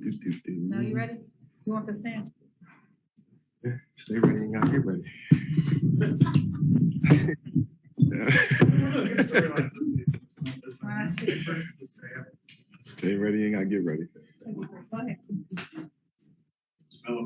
Now you ready? You want to stand? Stay ready and I'll get ready. Stay ready and I'll get ready. Go ahead.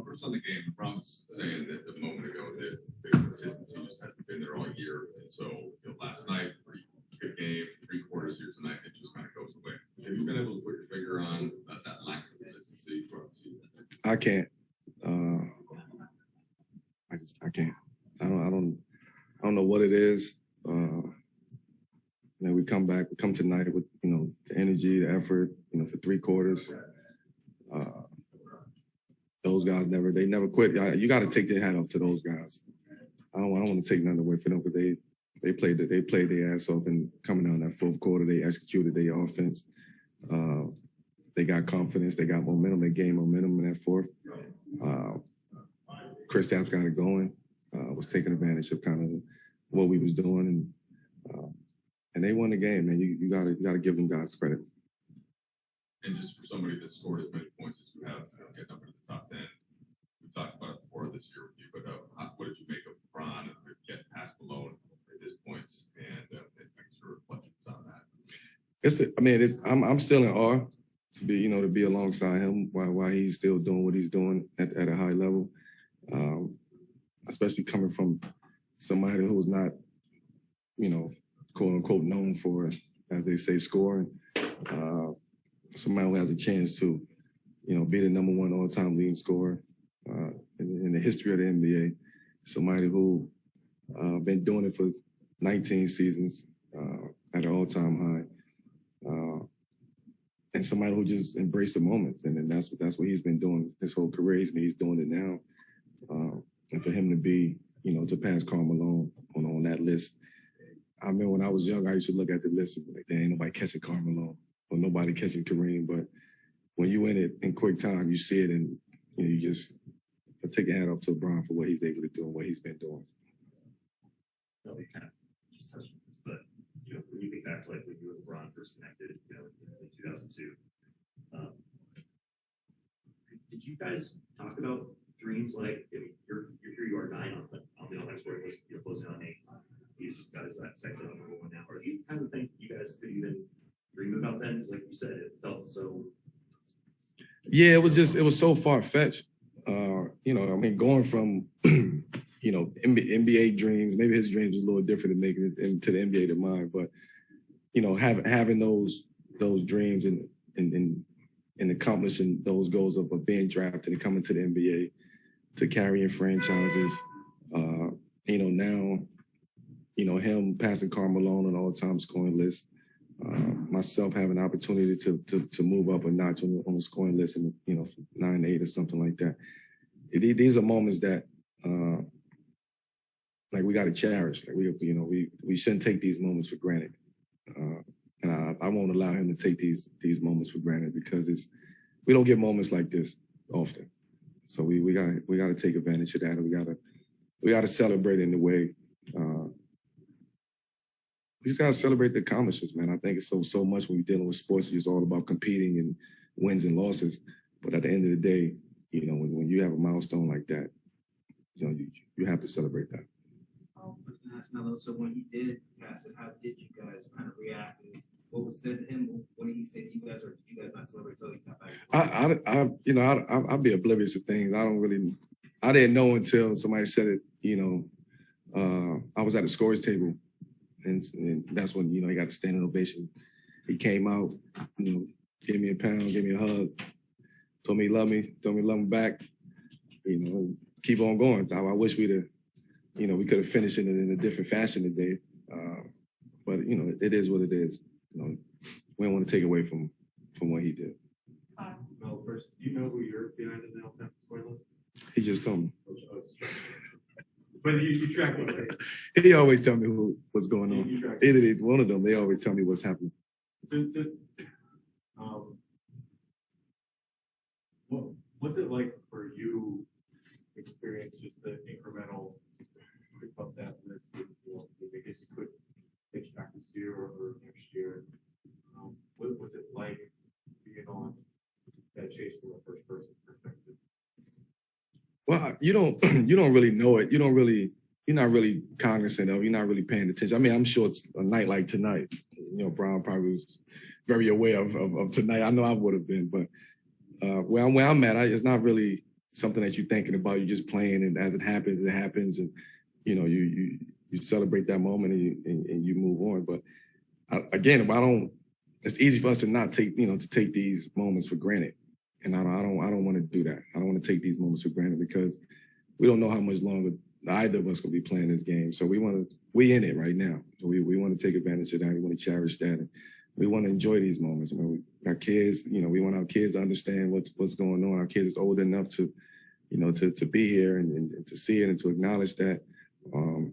First on the game, LeBron was saying that a moment ago that the consistency just hasn't been there all year. And so, last night, pretty good game, 3 quarters here tonight, it just kind of goes away. Have you been able to put your finger on that lack of consistency throughout the season? I can't. I can't. I don't know what it is. We come tonight with the energy, the effort, for 3 quarters. Those guys never quit. You got to take their hat off to those guys. I don't want to take nothing away from them because they played their ass off, and coming out in that 4th quarter, they executed their offense. They got confidence, they got momentum, they gained momentum in that 4th. Kristaps got it going. Was taking advantage of kind of what we was doing, and they won the game. Man, you gotta give them guys credit. And just for somebody that scored as many points as you have, getting up into the top 10, we talked about it before this year with you, but what did you make of LeBron and getting past Malone at this point and making sure reflections on that? I'm still in awe to be alongside him while he's still doing what he's doing at a high level, especially coming from somebody who's not, quote unquote known for, as they say, scoring. Somebody who has a chance to, be the number 1 all-time leading scorer in the history of the NBA. Somebody who been doing it for 19 seasons at an all-time high, and somebody who just embraced the moment. And then that's what he's been doing his whole career. He's doing it now, and for him to be, to pass Carmelo on that list. I remember when I was young, I used to look at the list and be like, there ain't nobody catching Carmelo or nobody catching Kareem. But when you in it in quick time, you see it, and you just take a hat off to LeBron for what he's able to do and what he's been doing. We kind of just touched on this, but when you think back to when you and LeBron first connected, in 2002, did you guys talk about dreams like you're here, you are 9 on the all-time scoring list, you're closing on 8. These guys that second on number 1 now. Are these kind of things that you guys could even dream about then? Because like you said, it felt so. Yeah, it was so far-fetched. Going from, NBA dreams, maybe his dreams are a little different than making it into the NBA than mine, but, having those dreams and accomplishing those goals of being drafted and coming to the NBA, to carrying franchises, now, him passing Carmelo on an all-time scoring list, myself having an opportunity to move up a notch on the scoring list, and from 9 to 8 or something like that. These are moments that we got to cherish. We shouldn't take these moments for granted, and I won't allow him to take these moments for granted, because we don't get moments like this often. So we got to take advantage of that, and we got to celebrate in the way. We just got to celebrate the accomplishments, man. I think it's so much when you're dealing with sports, it's just all about competing and wins and losses. But at the end of the day, when you have a milestone like that, you have to celebrate that. So when he did pass it, how did you guys kind of react? And what was said to him when he said you guys not celebrate until he got back? I'll be oblivious to things. I didn't know until somebody said it. I was at the scores table. And that's when, he got a standing ovation. He came out, gave me a pound, gave me a hug, told me he loved me, told me he loved me back, keep on going. So I wish we could have finished it in a different fashion today. But, it is what it is. We don't want to take away from what he did. Well, first, do you know who you're behind in the all-time scoring list? He just told me. But you track it, right? He always tell me what's going on. Either one of them, they always tell me what's happening. What's it like for you to experience just the incremental pick up that list? I guess you could pitch back this year or next year. What's it like being on that chase for the first you don't you don't really know it. You're not really cognizant of. You're not really paying attention. I mean, I'm sure it's a night like tonight. Brown probably was very aware of tonight. I know I would have been, but where I'm at, it's not really something that you're thinking about. You're just playing, and as it happens, and you celebrate that moment and you move on. But again, it's easy for us to not take to take these moments for granted, and I don't want to do that. I don't want to take these moments for granted because we don't know how much longer either of us will be playing this game. So we in it right now. We want to take advantage of that. We want to cherish that. And we want to enjoy these moments. When we got kids, we want our kids to understand what's going on. Our kids is old enough to, to be here and to see it and to acknowledge that. And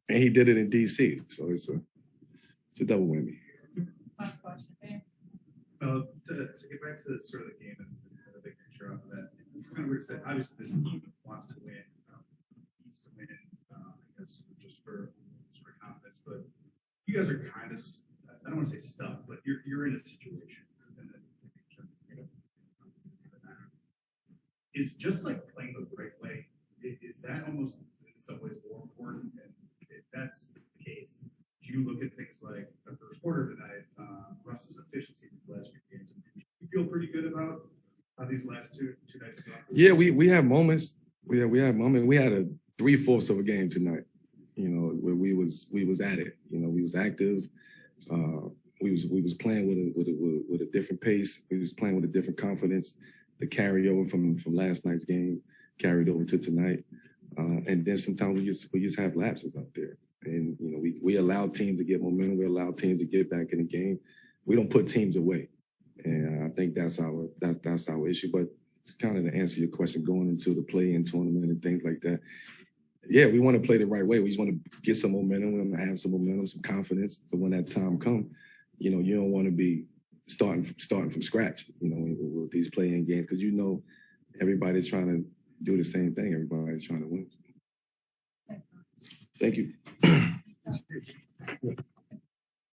he did it in DC. So it's a double whammy. Last question, Dan. To get back to sort of the game and the big picture of that, it's kind of weird to say, obviously this team wants to win, needs to win, I guess just for sort of confidence, but you guys are kind of, I don't want to say stuck, but you're in a situation. And then, is just like playing the right way, is that almost in some ways more important? And if that's the case, do you look at things like the first quarter tonight, Russ's efficiency these last few games? You feel pretty good about these last two nights ago? Yeah, we have moments. We have moments. We had a 3/4 of a game tonight. Where we was at it. We was active. We was playing with a different pace. We was playing with a different confidence. The carryover from last night's game carried over to tonight. And then sometimes we just have lapses out there. And we allow teams to get momentum. We allow teams to get back in the game. We don't put teams away, and I think that's our issue. But it's kind of to answer your question, going into the play-in tournament and things like that. Yeah, we want to play the right way. We just want to get some momentum. We want to have some momentum, some confidence. So when that time comes, you don't want to be starting from scratch. With these play-in games, because everybody's trying to do the same thing. Everybody's trying to win. Thank you.